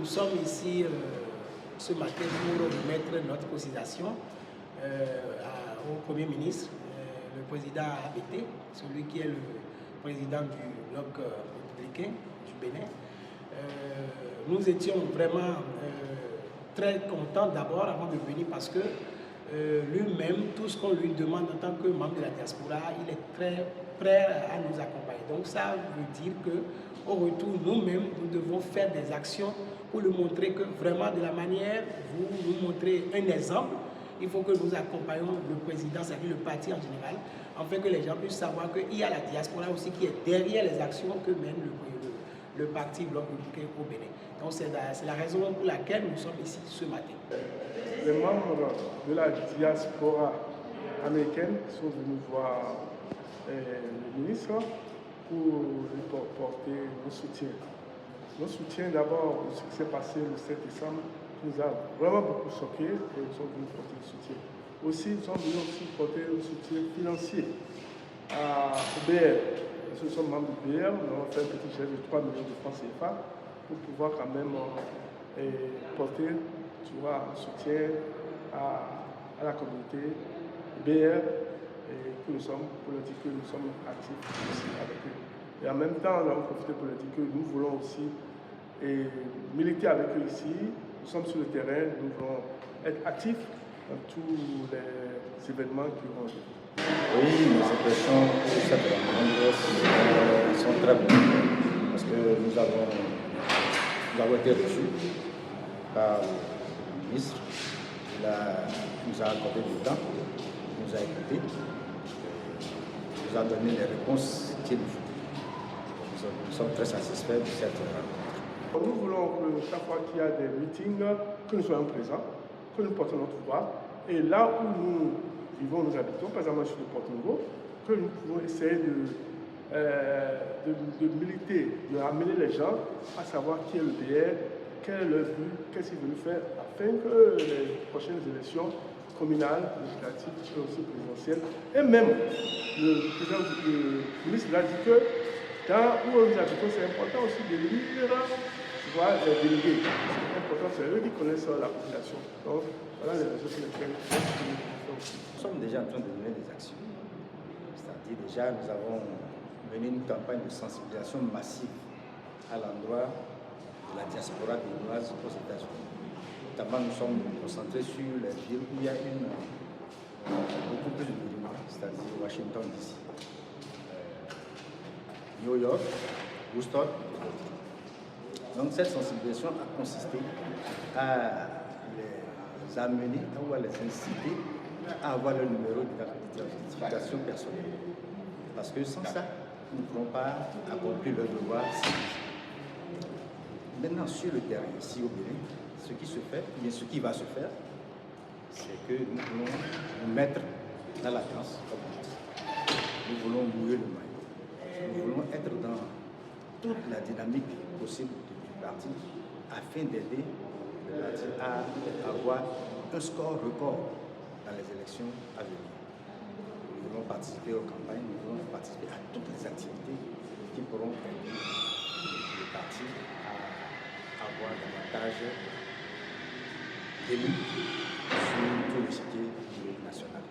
Nous sommes ici ce matin pour remettre notre cotisation au Premier ministre, le président ABT, celui qui est le président du bloc républicain du Bénin. Nous étions vraiment très contents d'abord avant de venir parce que lui-même, tout ce qu'on lui demande en tant que membre de la diaspora, il est très prêt à nous accompagner. Donc ça veut dire qu'au retour, nous-mêmes, nous devons faire des actions pour lui montrer que vraiment de la manière, vous nous montrez un exemple, il faut que nous accompagnions le président, c'est-à-dire le parti en général, afin que les gens puissent savoir qu'il y a la diaspora aussi qui est derrière les actions que mène le parti Bloc républicain au Bénin. Donc c'est la raison pour laquelle nous sommes ici ce matin. Les membres de la diaspora américaine sont venus voir le ministre pour lui porter nos soutiens. Nos soutiens d'abord, ce qui s'est passé le 7 décembre, nous a vraiment beaucoup choqués et nous sommes venus porter le soutien. Aussi, nous sommes venus aussi porter le soutien financier au BR. Nous sommes membres du BR, nous avons fait un petit geste de 3 millions de francs CFA pour pouvoir quand même porter un soutien à la communauté BR et que nous sommes, pour leur dire que nous sommes actifs aussi avec eux. Et en même temps, nous avons profité pour leur dire que nous voulons aussi militer avec eux ici. Nous sommes sur le terrain, nous voulons être actifs dans tous les événements qui auront lieu. Oui, mes impressions pour cette rencontre sont très bonnes parce que nous avons été reçus par le ministre. Il nous a accordé du temps, il nous a écoutés, il nous a donné les réponses qu'il nous faut. Nous sommes très satisfaits de cette rencontre. Nous voulons que chaque fois qu'il y a des meetings, que nous soyons présents, que nous portons notre voix. Et là où nous vivons, nous habitons, par exemple sur le Porto-Nouveau, que nous pouvons essayer de militer, de ramener les gens à savoir qui est le BR, quel est leur but, qu'est-ce qu'ils veulent faire, afin que les prochaines élections communales, législatives, mais aussi présidentielles, et même le ministre l'a dit que dans où nous habitons, c'est important aussi de lire les délégués. C'est important, c'est eux qui connaissent la population. Donc, voilà les raisons pour lesquelles nous sommes déjà en train de mener des actions. C'est-à-dire déjà, nous avons mené une campagne de sensibilisation massive à l'endroit de la diaspora béninoise aux États-Unis. Notamment, nous sommes concentrés sur les villes où il y a beaucoup plus de musulmans, c'est-à-dire Washington DC, New York, Houston. Donc cette sensibilisation a consisté à les amener ou à les inciter à avoir le numéro d'identification personnelle. Parce que sans ça, nous ne pourrons pas accomplir le devoir civique. Maintenant, sur le terrain, ici au Bénin, ce qui se fait, bien ce qui va se faire, c'est que nous voulons nous mettre dans la danse, comme on dit. Nous voulons mouiller le maillot. Nous voulons être dans toute la dynamique possible du parti afin d'aider le parti à avoir un score record dans les élections à venir. Nous voulons participer aux campagnes, nous voulons participer à toutes les activités qui pourront aider le parti à avoir davantage d'élus sur tout le site national.